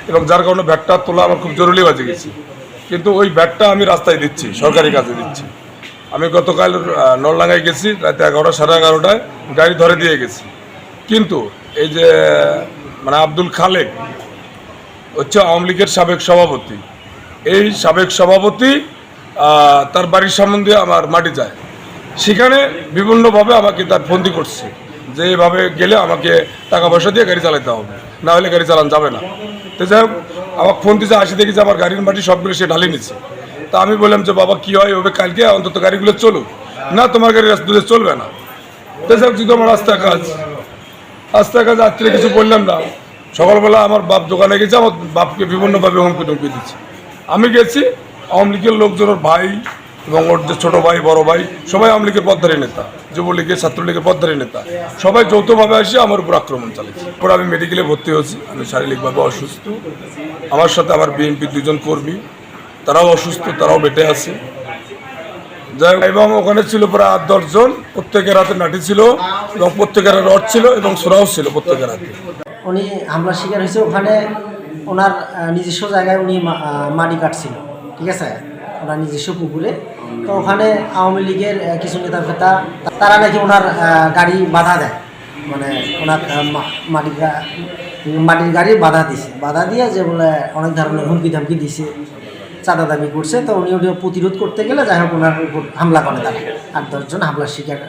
এবং যার কারণে ভ্যাটটা তোলা আমার খুব জরুরি বাজে গেছে। কিন্তু ওই ভ্যাটটা আমি রাস্তায় দিচ্ছি, সরকারি কাজে দিচ্ছি। আমি গতকাল নলডাঙ্গায় গেছি রাতে 11টা সাড়ে 11টায়, গাড়ি ধরে দিয়ে গেছি। কিন্তু এই যে মানে আব্দুল খালেক হচ্ছে আওয়ামী লীগের সাবেক সভাপতি। এই সাবেক সভাপতি তার বাড়ির সামনে দিয়ে আমার মাটি যায়, সেখানে বিভিন্নভাবে আমাকে তার ফন্দি করছে যে এভাবে গেলে আমাকে টাকা পয়সা দিয়ে গাড়ি চালাতে হবে, না হলে গাড়ি চালানো যাবে না। তো যাই হোক, আমার ফোন দিয়েছে, আসি দেখি যে আমার গাড়ির মাটি সবগুলো সে ঢালিয়ে নিচ্ছে। তা আমি বললাম যে বাবা কী হয়, ওভাবে কালকে অন্তত গাড়িগুলো চলুক, না তোমার গাড়ি রাস্তা দিয়ে চলবে না। তো যাই হোক, যদি আমার রাস্তার কাজ রাত্রে কিছু বললাম না। সকালবেলা আমার বাপ দোকানে গেছে, আমার বাপকে বিভিন্নভাবে হুমকি টুমকি দিচ্ছে। আমি গেছি, আওয়ামী লীগের লোকজনের ভাই এবং ওর যে ছোটো ভাই বড় ভাই সবাই আওয়ামী লীগের পথধারী নেতা, যুবলীগের ছাত্রলীগের পথধারী নেতা, সবাই যৌথভাবে এসে আমার উপর আক্রমণ চালিয়েছে। পরে আমি মেডিকেলে ভর্তি হয়েছি, আমি শারীরিকভাবে অসুস্থ। আমার সাথে আমার বিএনপির দুজন কর্মী, তারাও অসুস্থ, তারাও বেঁটে আছে। যাই হোক, এবং ওখানে ছিল প্রায় 8-10 জন, প্রত্যেকের হাতে লাঠি ছিল এবং প্রত্যেকের রড ছিল এবং সোরাও ছিল প্রত্যেকের হাতে। উনি হামলার শিকার হয়েছে, ওখানে ওনার নিজস্ব জায়গায় উনি মাটি কাটছিল, ঠিক আছে, ওনার নিজস্ব পুকুরে। তো ওখানে আওয়ামী লীগের কিছু নেতা ফেতা তারা নাকি ওনার গাড়ি বাধা দেয়, মানে ওনার মাটির গাড়ি বাধা দিছে, বাধা দিয়ে যে বলে অনেক ধরনের হুমকি ধামকি দিছে, চাঁদা দাবি করছে। তো উনি ওটা প্রতিরোধ করতে গেলে যাই হোক ওনার উপর হামলা করে, তারা 8-10 জন হামলার শিকার